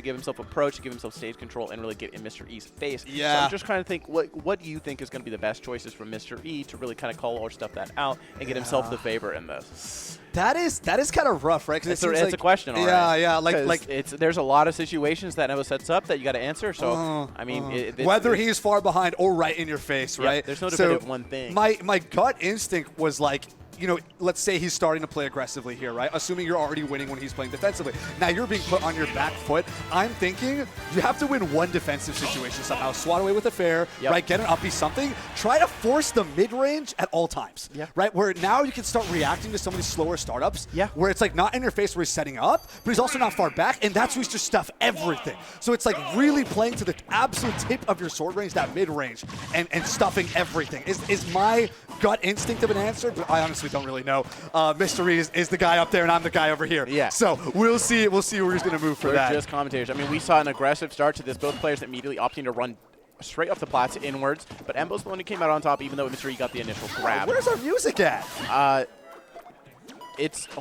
give himself approach, to give himself stage control, and really get in Mr. E's face. Yeah. So I'm just trying to think, what do you think is going to be the best choices from Mr. E to really kind of call or stuff that out and get himself the favor in this? That is kind of rough, right? It's a question, all right. Yeah. There's a lot of situations that Embo sets up that you got to answer. So I mean, whether he's far behind or right in your face, right? There's no definitive one thing. My gut instinct was like, you know, let's say he's starting to play aggressively here, right? Assuming you're already winning when he's playing defensively. Now you're being put on your back foot. I'm thinking you have to win one defensive situation somehow. Swat away with a fair, right? Get an uppie, something. Try to force the mid-range at all times, right? Where now you can start reacting to some of these slower startups, where it's like not in your face where he's setting up, but he's also not far back, and that's where he's just stuff everything. So it's like really playing to the absolute tip of your sword range, that mid-range, and stuffing everything. Is my gut instinct of an answer, but I honestly don't really know. Mr. E is the guy up there, and I'm the guy over here. Yeah. So we'll see where he's going to move for that. We're just commentators. I mean, we saw an aggressive start to this. Both players immediately opting to run straight off the plats inwards, but Embo's the one who came out on top, even though Mr. E got the initial grab. Where's our music at? Oh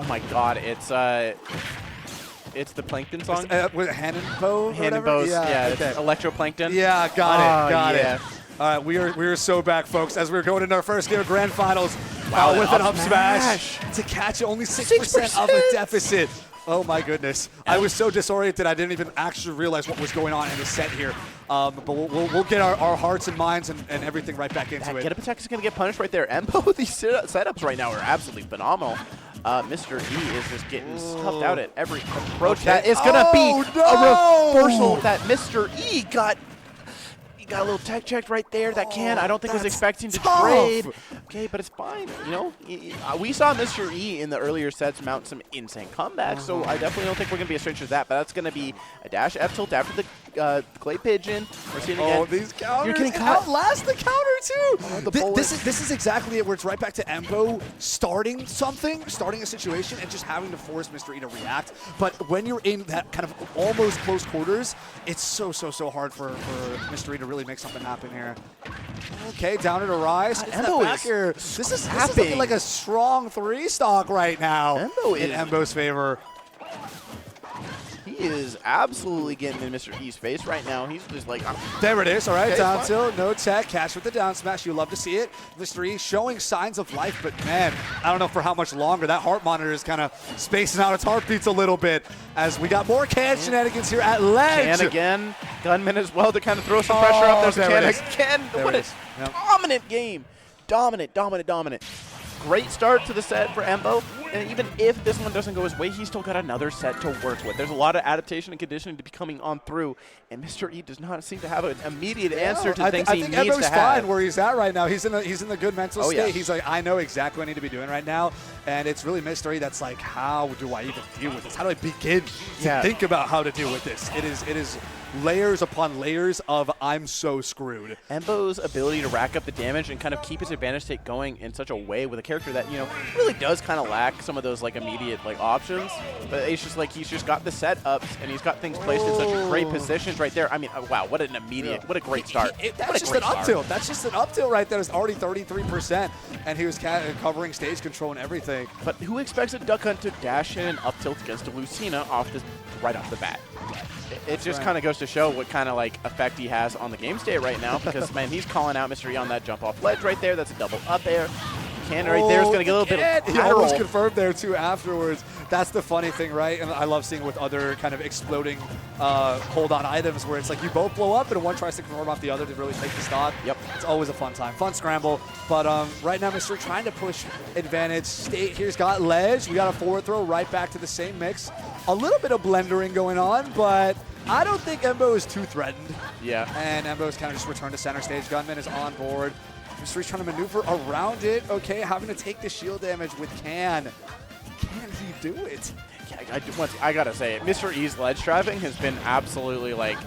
my God, it's the Plankton song. With Hannonbo? Hannonbo's, it's Electroplankton. Yeah, got it. Yeah. All right, we are so back, folks, as we're going into our first game of Grand Finals with an up smash to catch only 6% of a deficit. Oh, my goodness. I was so disoriented, I didn't even actually realize what was going on in the set here. But we'll get our hearts and minds and everything right back into it. Get up attack is going to get punished right there. Embo, these setups right now are absolutely phenomenal. Mr. E is just getting scuffed out at every approach. Okay. That is going to be a reversal that Mr. E got. He got a little tech checked right there. That I don't think was expecting to trade. Okay, but it's fine. You know, we saw Mr. E in the earlier sets mount some insane comebacks, so I definitely don't think we're going to be a stranger to that. But that's going to be a dash F tilt after the clay pigeon. We're seeing again. Oh, these counters. You're getting caught. Outlast the counter, too. This is exactly it, where it's right back to Embo starting a situation, and just having to force Mr. E to react. But when you're in that kind of almost close quarters, it's so hard for Mr. E to really make something happen here. Okay, down at a rise. This is looking like a strong 3-stock right now in Embo's favor. He is absolutely getting in Mr. E's face right now. He's just like, there it is. All right, down tilt, no tech, catch with the down smash. You love to see it. Mr. E showing signs of life, but man, I don't know for how much longer. That heart monitor is kind of spacing out its heartbeats a little bit as we got more can shenanigans here at ledge. Can again, Gunman as well to kind of throw some pressure up. There's can again. What a dominant game. Dominant. Great start to the set for Embo, and even if this one doesn't go his way, he's still got another set to work with. There's a lot of adaptation and conditioning to be coming on through, and Mr. E does not seem to have an immediate answer to things he needs to have. I think Embo's fine where he's at right now. He's in the good mental state. Yeah. He's like, I know exactly what I need to be doing right now, and it's really Mr. E that's like, how do I even deal with this? How do I begin to think about how to deal with this? It is layers upon layers of I'm so screwed. Embo's ability to rack up the damage and kind of keep his advantage state going in such a way with a character that, you know, really does kind of lack some of those like immediate like options. But it's just like he's just got the setups and he's got things placed in such great positions right there. I mean, wow, what an immediate, what a great start. That's just an up tilt. That's just an up tilt right there. It's already 33%, and he was covering stage control and everything. But who expects a duck hunt to dash in an up tilt against a Lucina right off the bat? It just kind of goes to show what kind of like effect he has on the game state right now, because man, he's calling out Mr. E on that jump off ledge right there. That's a double up air. Can right there is going to get a little bit of He almost confirmed there too afterwards. That's the funny thing, right? And I love seeing with other kind of exploding hold-on items where it's like you both blow up and one tries to confirm off the other to really take the stock. Yep. It's always a fun time. Fun scramble. But right now, Mr. trying to push advantage. Here's got ledge. We got a forward throw right back to the same mix. A little bit of blendering going on, but I don't think Embo is too threatened. Yeah. And Embo's kind of just returned to center stage. Gunman is on board. Mr. E's trying to maneuver around it. Okay, having to take the shield damage with Can. Can he do it? Yeah, I gotta say, Mr. E's ledge trapping has been absolutely like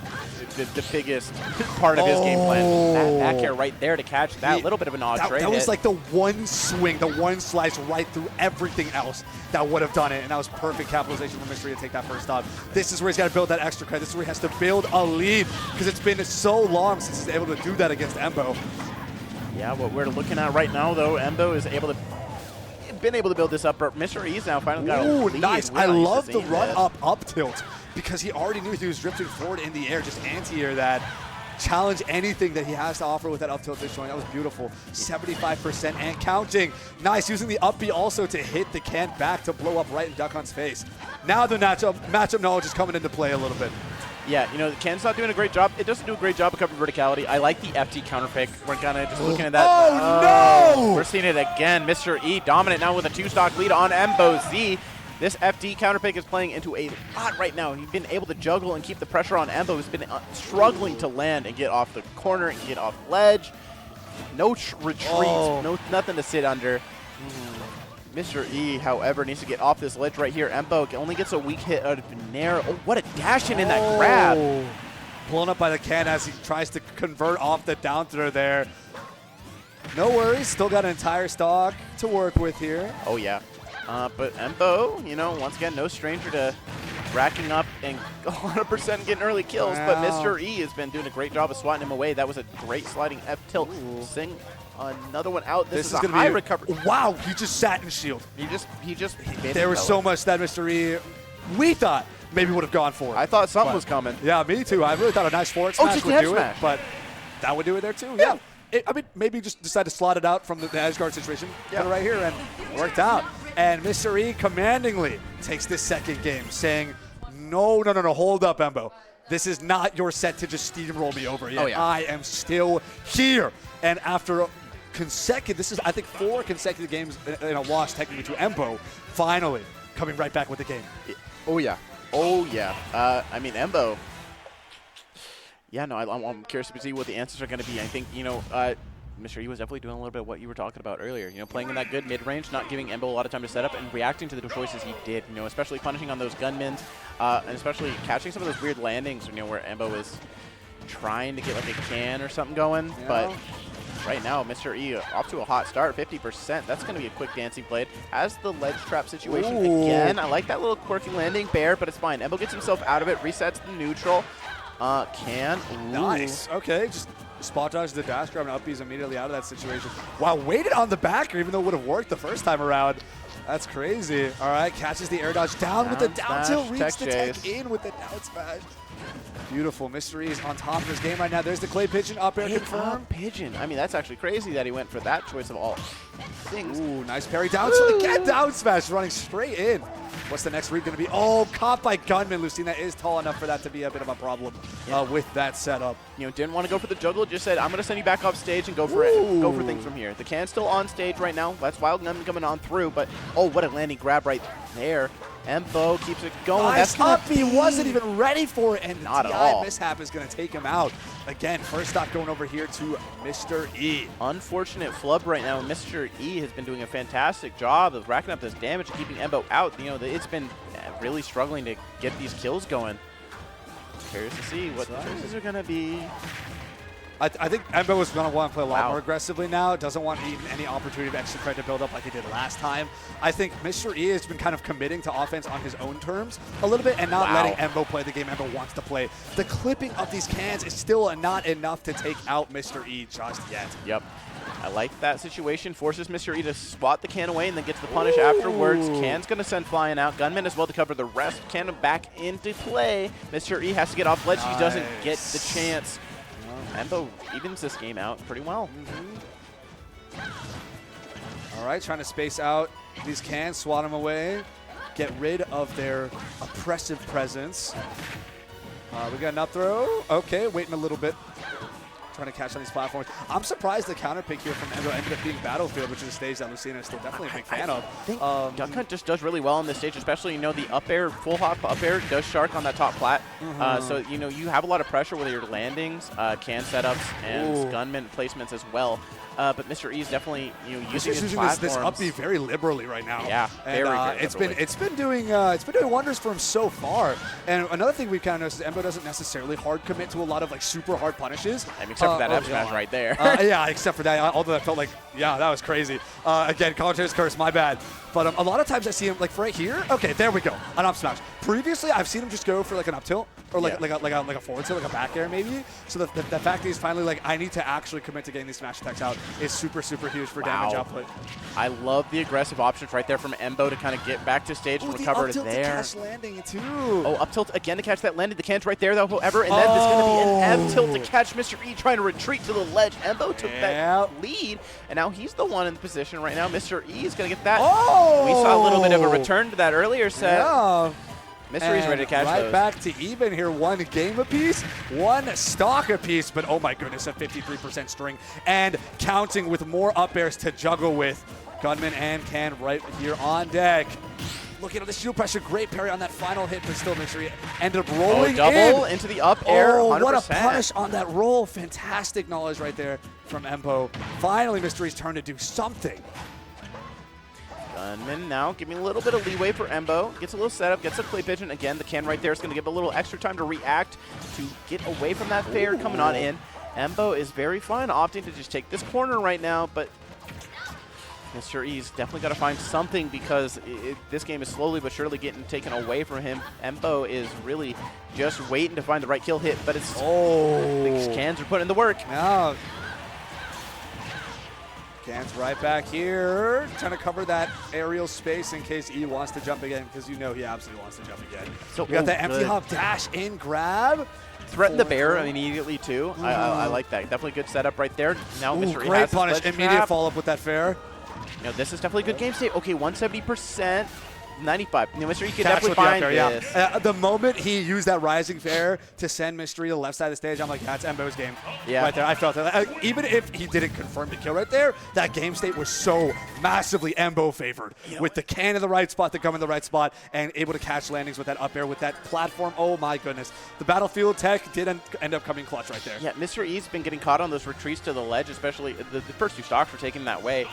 the biggest part of his game plan. That back air right there to catch that little bit of a nod. That was like the one swing, the one slice right through everything else that would have done it, and that was perfect capitalization for Mr. E to take that first stop. This is where he's got to build that extra credit. This is where he has to build a lead, because it's been so long since he's able to do that against Embo. Yeah, what we're looking at right now, though, Embo is able to been able to build this up. Mr. E's now finally got a Ooh, lead. nice. We're I not used to love the seeing run this. up tilt because he already knew he was drifting forward in the air, just anti-air that. Challenge anything that he has to offer with that up tilt disjoint. That was beautiful. 75% and counting. Nice, using the up B also to hit the can back to blow up right in Duckhun's face. Now the matchup knowledge is coming into play a little bit. Yeah, you know, the Ken's not doing a great job. It doesn't do a great job of covering verticality. I like the FT counter pick. We're kind of just looking at that. Oh, no! We're seeing it again. Mr. E dominant now with a 2-stock lead on Embo Z. This FD counter pick is playing into a lot right now. He's been able to juggle and keep the pressure on Embo, who's been struggling to land and get off the corner and get off ledge. No retreats, nothing to sit under. Mr. E, however, needs to get off this ledge right here. Embo only gets a weak hit out of Nair. Oh, what a dash in that grab. Blown up by the can as he tries to convert off the down throw there. No worries, still got an entire stock to work with here. Oh, yeah. But Embo, you know, once again, no stranger to racking up and 100% getting early kills. Wow. But Mr. E has been doing a great job of swatting him away. That was a great sliding F tilt. Sing another one out. This is a high recovery. Wow, he just sat in shield. He there was so much that Mr. E, we thought maybe would have gone for it. I thought something was coming. Yeah, me too. I really thought a nice forward smash would do it, but that would do it there too. Yeah. I mean, maybe just decide to slot it out from the edge guard situation. Put it right here, and it worked out. And Mr. E commandingly takes this second game, saying, no, hold up, Embo. This is not your set to just steamroll me over yet. I am still here. And after this is, I think, 4 consecutive games in a loss technically to Embo, finally coming right back with the game. Oh, yeah. Oh, yeah. I mean, Embo. Yeah, no, I'm curious to see what the answers are going to be. I think, you know, Mr. E was definitely doing a little bit of what you were talking about earlier. You know, playing in that good mid-range, not giving Embo a lot of time to set up, and reacting to the choices he did. You know, especially punishing on those gunmins, and especially catching some of those weird landings. You know, where Embo is trying to get like a can or something going. Yeah. But right now, Mr. E off to a hot start, 50%. That's going to be a quick dancing blade. Has the ledge trap situation again. I like that little quirky landing bear, but it's fine. Embo gets himself out of it, resets the neutral. Can. Ooh. Nice. Okay, just spot dodge the dash grab and up B's immediately out of that situation. Wow, waited on the backer even though it would have worked the first time around. That's crazy. All right, catches the air dodge down with the down tilt, reads the tech in with the down smash. Beautiful. Mr. E is on top of his game right now. There's the clay pigeon up air confirm. Pigeon. I mean, that's actually crazy that he went for that choice of all things. Ooh, nice parry down tilt again. Down smash running straight in. What's the next read going to be? Oh, caught by Gunman. Lucina is tall enough for that to be a bit of a problem with that setup. You know, didn't want to go for the juggle. Just said, I'm going to send you back off stage and go for it. Go for things from here. The can's still on stage right now. That's Wild Gunman coming on through. But, oh, what a landing grab right there. Embo keeps it going. Nice up. He wasn't even ready for it. And not the at all. Mishap is going to take him out. Again, first stop going over here to Mr. E. Unfortunate flub right now. Mr. E has been doing a fantastic job of racking up this damage and keeping Embo out. You know, it's been really struggling to get these kills going. Curious to see what the choices are going to be. I think Embo is going to want to play a lot more aggressively now. Doesn't want any opportunity of extra credit to build up like he did last time. I think Mr. E has been kind of committing to offense on his own terms a little bit and not letting Embo play the game Embo wants to play. The clipping of these cans is still not enough to take out Mr. E just yet. Yep. I like that situation. Forces Mr. E to swat the can away and then gets the punish afterwards. Can's going to send flying out. Gunman as well to cover the rest. Can back into play. Mr. E has to get off ledge. He doesn't get the chance. Embo evens this game out pretty well. All right, trying to space out these cans, swat them away, get rid of their oppressive presence. We got an up throw. Okay, waiting a little bit. Trying to catch on these platforms. I'm surprised the counter pick here from Embo ended up being Battlefield, which is a stage that Lucina is still definitely a big fan of. I think Duck just does really well on this stage, especially, you know, the up air, full hop up air does shark on that top plat. So, you know, you have a lot of pressure with your landings, can setups, and gunman placements as well. But Mr. E is definitely, you know, using this up B very liberally right now. Yeah, and it's been doing wonders for him so far. And another thing we've kind of noticed is Embo doesn't necessarily hard commit to a lot of like super hard punishes. I mean, except for that F smash right there. Yeah, except for that. Although that felt like, yeah, that was crazy. Again, commentator's curse, my bad. But a lot of times I see him like right here. Okay, there we go, an up smash. Previously, I've seen him just go for like an up tilt or like a forward tilt, like a back air maybe. So the fact that he's finally like, I need to actually commit to getting these smash attacks out. is super, super huge for Wow. damage output. I love the aggressive options right there from Embo to kind of get back to stage and recover the there. to catch landing too. Oh, up tilt again to catch that landing. The can's right there, though, however, and then there's going to be an F tilt to catch Mr. E trying to retreat to the ledge. Embo took that lead, and now he's the one in the position right now. Mr. E is going to get that. We saw a little bit of a return to that earlier set. Yeah. Mr. E's ready to catch right those. back to even here. One game apiece, one stock apiece, but oh my goodness, a 53% string and counting with more up airs to juggle with. Gunman and Can right here on deck. Looking at the shield pressure, great parry on that final hit, but still Mystery ended up rolling double into the up air, 100%. What a punish on that roll. Fantastic knowledge right there from Embo. Finally, Mystery's turn to do something. Gunman now giving a little bit of leeway for Embo. Gets a little setup, gets a clay pigeon. Again, the can right there is going to give a little extra time to react to get away from that fair coming on in. Embo is very fine, opting to just take this corner right now, but Mr. E's definitely got to find something because this game is slowly but surely getting taken away from him. Embo is really just waiting to find the right kill hit, but it's these cans are putting in the work. Now, Can's right back here, trying to cover that aerial space in case E wants to jump again, because you know he absolutely wants to jump again. So we got that empty hop dash in grab. Threaten the bear immediately too. I like that. Definitely good setup right there. Now Mr. E great has punish. Immediate follow up with that fair. You know, this is definitely a good game state. Okay, 170%. 95. You know, Mr. E could Catch definitely with the find up this. Yeah. The moment he used that rising fair to send Mystery to the left side of the stage, I'm like, that's Embo's game. Yeah. Right there. I felt that. Even if he didn't confirm the kill right there, that game state was so massively Embo favored. With the can in the right spot, the gun in the right spot, and able to catch landings with that up air, with that platform. Oh my goodness. The Battlefield tech did end up coming clutch right there. Yeah, Mr. E's been getting caught on those retreats to the ledge, especially the first two stocks were taken that way.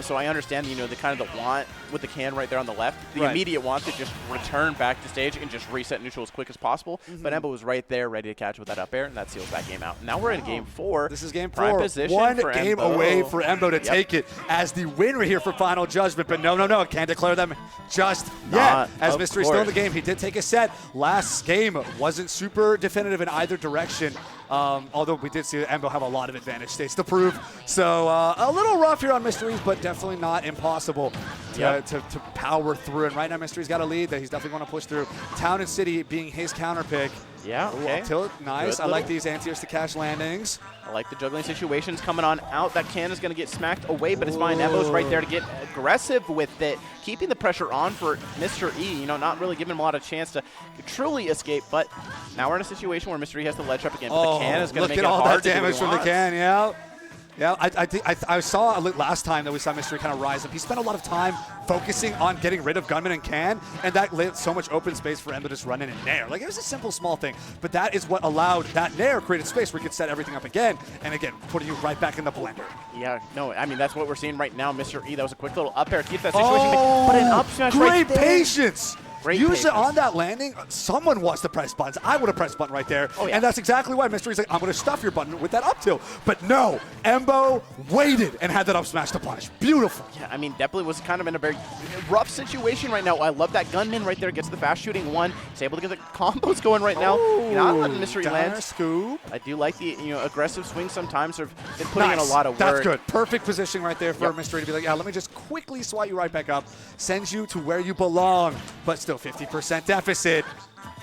So I understand, you know, the kind of the want with the can right there on the left. The immediate want to just return back to stage and just reset neutral as quick as possible. But Embo was right there, ready to catch with that up air, and that seals that game out. Now we're in game 4. This is game 4. Prime position One for game Embo. away for Embo to take it as the winner here for Final Judgment. But no, can't declare them just yet. As Mystery's still in the game, he did take a set. Last game wasn't super definitive in either direction. Although we did see Embo have a lot of advantage states to prove. So a little rough here on Mysteries, but definitely not impossible to power through. And right now Mystery's got a lead that he's definitely going to push through. Town and City being his counter pick. Yeah, okay. Tilt, nice. Good I like these anti-airs to catch landings. I like the juggling situations coming on out. That can is going to get smacked away, but it's fine. Embo's right there to get aggressive with it, keeping the pressure on for Mr. E. You know, not really giving him a lot of chance to truly escape, but now we're in a situation where Mr. E has to ledge up again, but the can is going to make it hard look at all that to do what damage he from the wants. can, yeah. Yeah, I saw last time that we saw Mystery kind of rise up. He spent a lot of time focusing on getting rid of Gunman and Can, and that left so much open space for Embo to just run in and nair. Like, it was a simple, small thing, but that is what allowed that nair created space where he could set everything up again, and again, putting you right back in the blender. Yeah, no, I mean, that's what we're seeing right now. Mr. E, that was a quick little up air, keeps that situation, but an up smash right there. Great patience! Great Usually patience. on that landing, someone wants to press buttons. I would have pressed button right there. Oh, yeah. And that's exactly why Mystery's like, I'm going to stuff your button with that up tilt. But no, Embo waited and had that up smash to punish. Beautiful. Yeah, I mean, definitely was kind of in a very rough situation right now. I love that Gunman right there, gets the fast shooting one. He's able to get the combos going right now. Not letting Mystery land. Scoop. I do like the aggressive swings sometimes. Have been putting in a lot of work. That's good. Perfect positioning right there for Mystery to be like, yeah, let me just quickly swat you right back up, send you to where you belong, but still 50% deficit.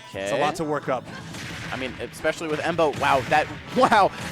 Okay. It's a lot to work up. I mean, especially with Embo. Wow,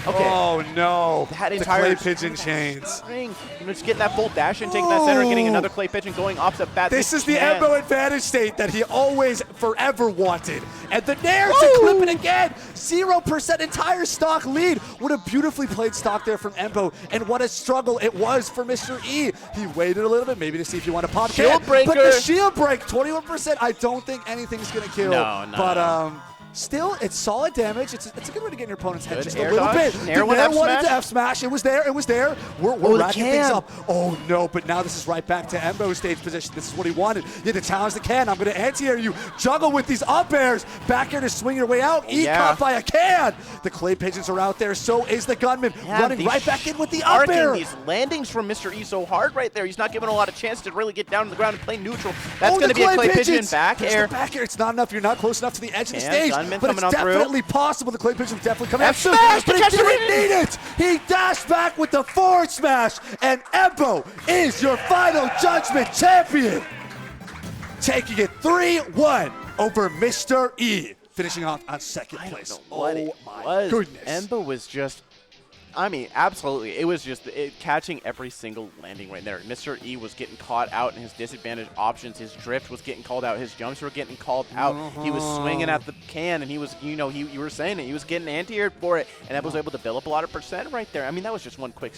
Okay. Oh no. That the entire clay pigeon chains. string. Just getting that full dash and taking that center, and getting another clay pigeon going off the bat. This is the Embo advantage state that he always forever wanted. And the nair to clip it again. 0% entire stock lead. What a beautifully played stock there from Embo. And what a struggle it was for Mr. E. He waited a little bit, maybe to see if you want to pop Shield breaker. But the shield break, 21%. I don't think anything's going to kill. No. But still, it's solid damage. It's a good way to get in your opponent's head just a Air little dodge. bit. Nair The one nair F wanted smash. to F smash. It was there. We're the racking can. things up. Oh no, but now this is right back to Embo's stage position. This is what he wanted. You had to challenge the can. I'm going to anti-air you. Juggle with these up airs. Back air to swing your way out. Caught by a can. The clay pigeons are out there. So is the gunman. Running right back in with the up air. These landings from Mr. E so hard right there. He's not giving a lot of chance to really get down to the ground and play neutral. That's going to be a clay pigeon back air. The back air. It's not enough. You're not close enough to the edge of the Can, stage. Gunman but coming it's on through. definitely possible. The clay pigeon's definitely coming out. Smash to But he catch the didn't need it. He dashed back with the forward smash, and Embo is your final judgment champion, taking it 3-1 over Mr. E, finishing off on second place. I don't know what it my was. goodness. Embo was just, I mean, absolutely. It was just catching every single landing right there. Mr. E was getting caught out in his disadvantaged options. His drift was getting called out. His jumps were getting called out. He was swinging at the can, and he was, you know, you were saying it. He was getting anti-aired for it, and Embo was able to build up a lot of percent right there. I mean, that was just one quick.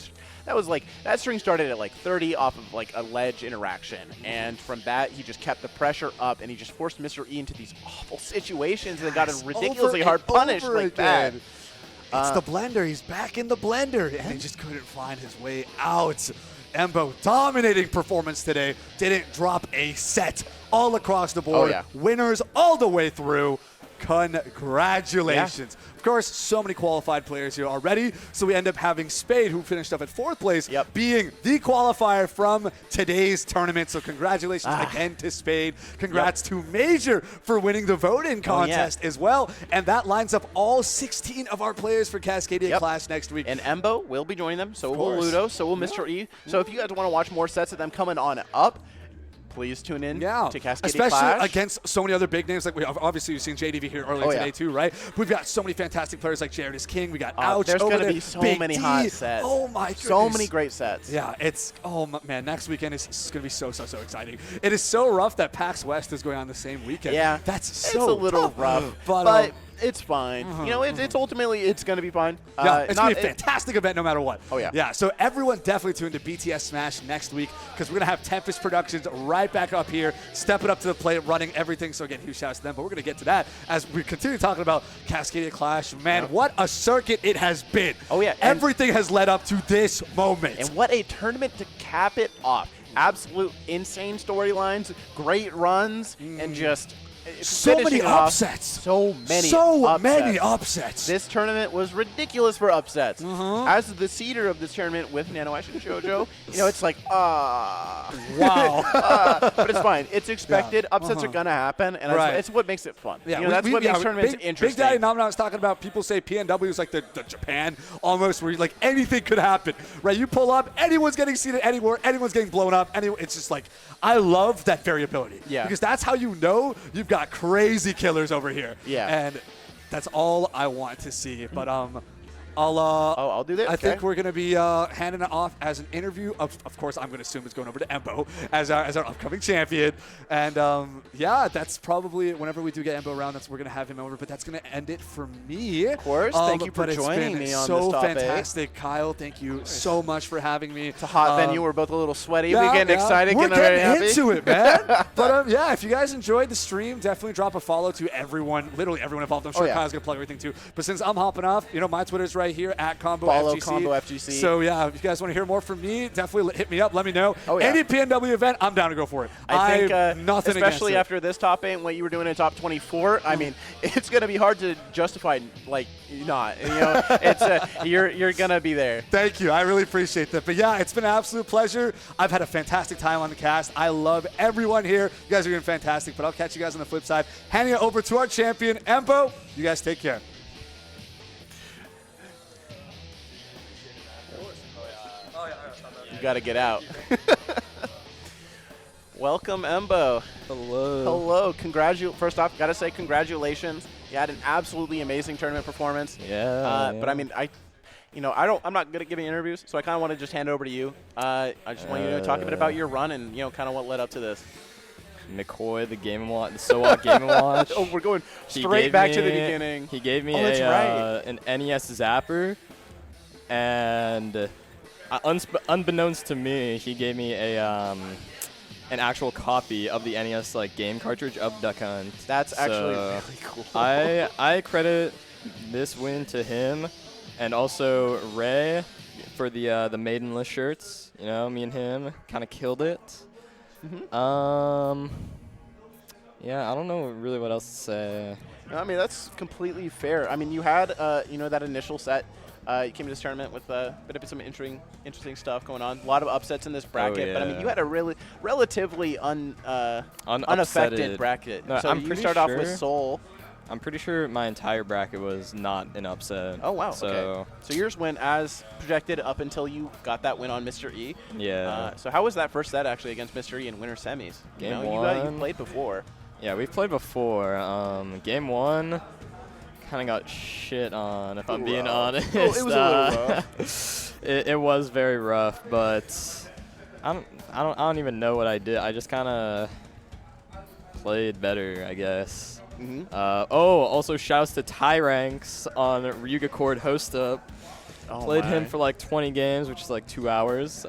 That was like, that string started at like 30 off of like a ledge interaction, and from that he just kept the pressure up, and he just forced Mr. E into these awful situations and got a ridiculously hard punish like that. It's the blender. He's back in the blender, and he just couldn't find his way out. Embo, dominating performance today. Didn't drop a set all across the board. Oh, yeah. Winners all the way through. Congratulations. Yeah. Of course, so many qualified players here already, so we end up having Spade, who finished up at 4th place, being the qualifier from today's tournament. So congratulations again to Spade. Congrats to Major for winning the vote-in contest as well. And that lines up all 16 of our players for Cascadia Clash next week. And Embo will be joining them, so will Ludo, so will Mr. E. So if you guys want to watch more sets of them coming on up, please tune in to Cascadia especially Clash. against so many other big names. Like obviously you've seen JDV here earlier today too, right? We've got so many fantastic players like Jared is King. We got Ouch. There's going to be so many hot sets. Oh my goodness. So many great sets. Yeah, it's man. Next weekend is going to be so exciting. It is so rough that PAX West is going on the same weekend. Yeah, that's it's so a little tough. rough, but it's fine. You know, it's ultimately it's going to be fine. Yeah, it's going to be a fantastic event no matter what. Oh, yeah. Yeah, so everyone definitely tune into BTS Smash next week, because we're going to have Tempest Productions right back up here, stepping up to the plate, running everything. So again, huge shouts to them. But we're going to get to that as we continue talking about Cascadia Clash. Man, what a circuit it has been. Oh, yeah. Everything has led up to this moment. And what a tournament to cap it off. Absolute insane storylines, great runs, and just so many upsets. So many upsets. This tournament was ridiculous for upsets. As the seeder of this tournament with Nano Ash and JoJo, you know, it's like, wow. But it's fine. It's expected. Upsets are going to happen, and it's what makes it fun. Yeah, you know, that's what makes tournaments interesting. Big Daddy Namna was talking about, people say PNW is like the Japan almost, where like anything could happen, right? You pull up, anyone's getting seeded anywhere, anyone's getting blown up. It's just like, I love that variability. Yeah. Because that's how you know you've got crazy killers over here. Yeah. And that's all I want to see. But I'll do that. I think we're going to be handing it off as an interview. Of course, I'm going to assume it's going over to Embo as our upcoming champion. And yeah, that's probably whenever we do get Embo around, we're going to have him over. But that's going to end it for me. Of course. Thank you for joining me on this topic. So fantastic, Kyle. Thank you so much for having me. It's a hot venue. We're both a little sweaty. We're getting excited. We're getting into it, man. But yeah, if you guys enjoyed the stream, definitely drop a follow to everyone, literally everyone involved. I'm sure Kyle's going to plug everything too. But since I'm hopping off, you know, my Twitter's right here at Follow Combo FGC. So yeah, if you guys want to hear more from me, definitely hit me up. Let me know. Any PNW event, I'm down to go for it. I think nothing especially after this top 8 and what you were doing in top 24. I mean, it's going to be hard to justify like not. You know, it's you're going to be there. Thank you. I really appreciate that. But yeah, it's been an absolute pleasure. I've had a fantastic time on the cast. I love everyone here. You guys are doing fantastic. But I'll catch you guys on the flip side. Handing it over to our champion, Embo. You guys take care. You got to get out. Welcome, Embo. Hello. First off, got to say congratulations. You had an absolutely amazing tournament performance. Yeah. But I mean, I'm not good at giving interviews, so I kind of want to just hand it over to you. I just want you to talk a bit about your run and kind of what led up to this. McCoy, the SOA Game & Watch. Oh, we're going straight back to the beginning. He gave me an NES Zapper, and unbeknownst to me, he gave me an actual copy of the NES game cartridge of Duck Hunt. That's actually really cool. I credit this win to him, and also Ray for the Maidenless shirts. You know, me and him kind of killed it. Yeah, I don't know really what else to say. I mean, that's completely fair. I mean, you had that initial set. You came to this tournament with a bit of some interesting stuff going on. A lot of upsets in this bracket, but I mean, you had a really relatively unaffected bracket. No, so I'm you pretty start sure. off with Soul. I'm pretty sure my entire bracket was not an upset. Oh, wow. So, Okay. So yours went as projected up until you got that win on Mr. E. Yeah. So how was that first set actually against Mr. E in winter semis? Game you one. played before. Yeah, we've played before. Game 1 kind of got shit on, if I'm being honest. It was a little rough. It was very rough, but I don't even know what I did. I just kind of played better, I guess. Also shouts to Tyranks on Ryuga Cord Host Up. Oh, Played my. him for like 20 games, which is like 2 hours.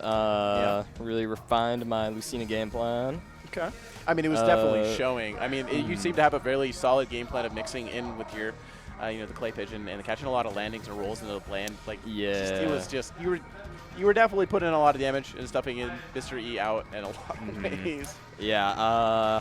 Really refined my Lucina game plan. Okay. I mean, it was definitely showing. I mean, you seem to have a fairly solid game plan of mixing in with your, the clay pigeon and catching a lot of landings and rolls into the land. Like, it was just you were definitely putting in a lot of damage and stuffing in Mr. E out in a lot of ways. Yeah.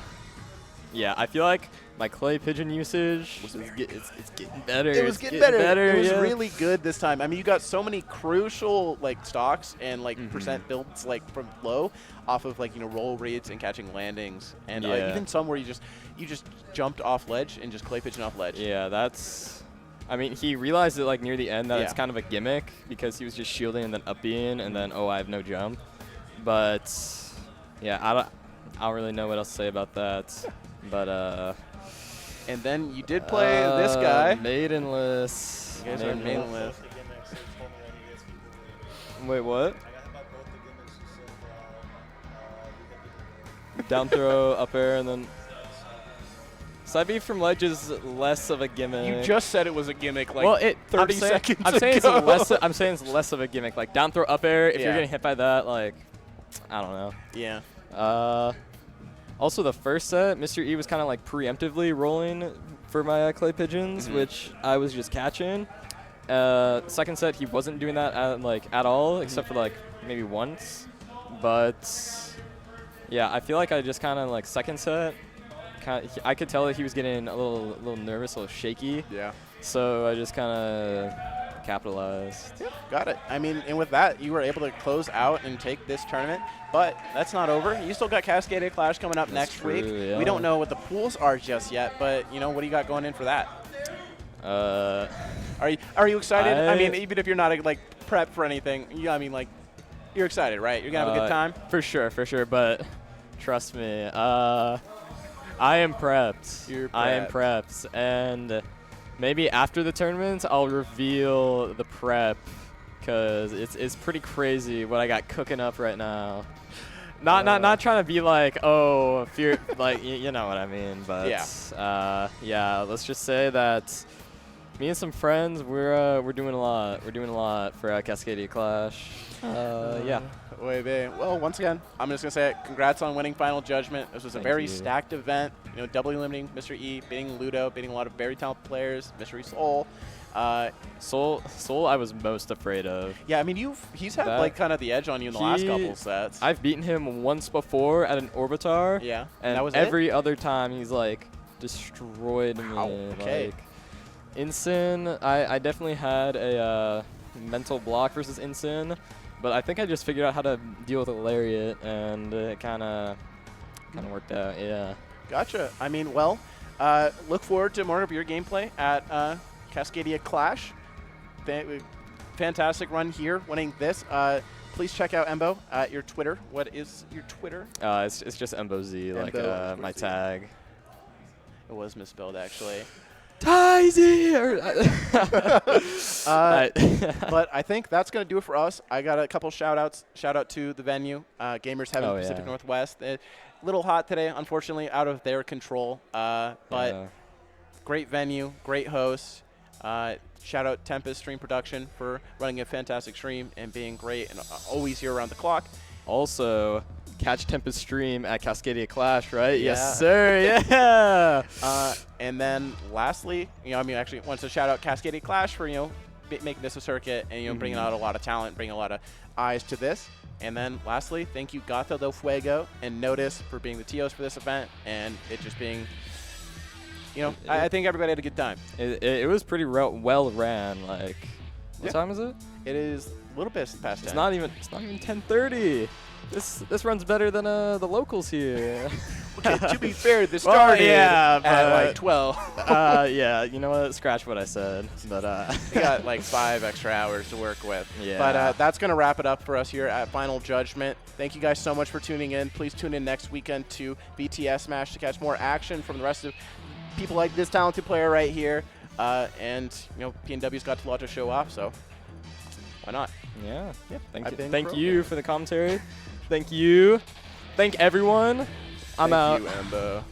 Yeah, I feel like my clay pigeon usage it's getting better. It was getting better. It was yeah. really good this time. I mean, you got so many crucial stocks and percent builds from low off of roll reads and catching landings, and even some where you just jumped off ledge and just clay pigeon off ledge. Yeah, that's. I mean, he realized it near the end that it's kind of a gimmick because he was just shielding and then up being and then I have no jump. But yeah, I don't really know what else to say about that. But and then you did play this guy. Maidenless. You guys are maidenless. Wait, what? Down throw, up air, and then side B from ledge is less of a gimmick. You just said it was a gimmick 30 seconds I'm saying ago. I'm saying it's less of a gimmick. Like down throw, up air. If you're getting hit by that, I don't know. Yeah. Also, the first set, Mr. E was kind of preemptively rolling for my clay pigeons, which I was just catching. Second set, he wasn't doing that at all, except for maybe once. But yeah, I feel like I just kind of second set. I could tell that he was getting a little nervous, a little shaky. Yeah. So I just kind of capitalized. Yep, got it. I mean, and with that, you were able to close out and take this tournament. But that's not over. You still got Cascadia Clash coming up next week. Yeah. We don't know what the pools are just yet, but what do you got going in for that? Are you excited? I mean, even if you're not prepped for anything, you're excited, right? You're gonna have a good time. For sure. But trust me, I am prepped. You're prepped. I am prepped, and maybe after the tournament, I'll reveal the prep, because it's pretty crazy what I got cooking up right now. Not trying to be fear, you know what I mean. But yeah, let's just say that me and some friends, we're doing a lot. We're doing a lot for Cascadia Clash. Yeah. Well, once again, I'm just going to say it. Congrats on winning Final Judgment. This was a very stacked event. Doubly limiting Mr. E, beating Ludo, beating a lot of very talented players, Mystery Soul. Soul I was most afraid of. Yeah, I mean, he's had kind of the edge on you in the last couple sets. I've beaten him once before at an Orbitar. Yeah. And that was every other time he's destroyed me. Wow, okay. Insin, I definitely had a mental block versus Insin, but I think I just figured out how to deal with a Lariat, and it kind of worked out. Yeah. Gotcha. I mean, well, look forward to more of your gameplay at Cascadia Clash. Fantastic run here, winning this. Please check out Embo at your Twitter. What is your Twitter? It's just EmboZ, my tag. It was misspelled, actually. Tizy! But I think that's going to do it for us. I got a couple shout-outs. Shout-out to the venue, Gamers Heaven Pacific Northwest. A little hot today, unfortunately, out of their control. But great venue, great host. Shout-out Tempest Stream Production for running a fantastic stream and being great and always here around the clock. Also, catch Tempest stream at Cascadia Clash, right? Yeah. Yes, sir. Yeah. And then lastly, actually wants to shout out Cascadia Clash for, making this a circuit and, bringing out a lot of talent, bringing a lot of eyes to this. And then lastly, thank you Gato del Fuego and Notice for being the TOs for this event and it just being, I think everybody had a good time. It was pretty well ran. What time is it? It is a little bit past 10. It's not even 10:30. This runs better than the locals here. Okay, to be fair, this started yeah, at like but- 12. Yeah, you know what? Scratch what I said. But We got like 5 extra hours to work with. Yeah. But that's going to wrap it up for us here at Final Judgment. Thank you guys so much for tuning in. Please tune in next weekend to BTS Smash to catch more action from the rest of people like this talented player right here. And, you know, PNW's got to launch a show off, so why not? yeah. I've been Thank Crow. you for the commentary. Thank you. Thank everyone. I'm out. Thank you, Embo.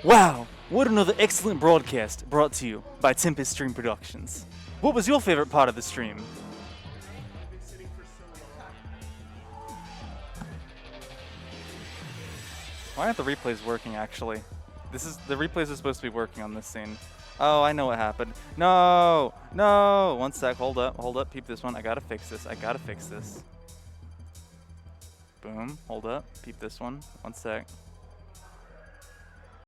Wow, what another excellent broadcast brought to you by Tempest Stream Productions. What was your favorite part of the stream? Why aren't the replays working actually? The replays are supposed to be working on this scene. Oh, I know what happened. No! No! One sec, hold up, peep this one. I gotta fix this. Boom, hold up, peep this one. One sec.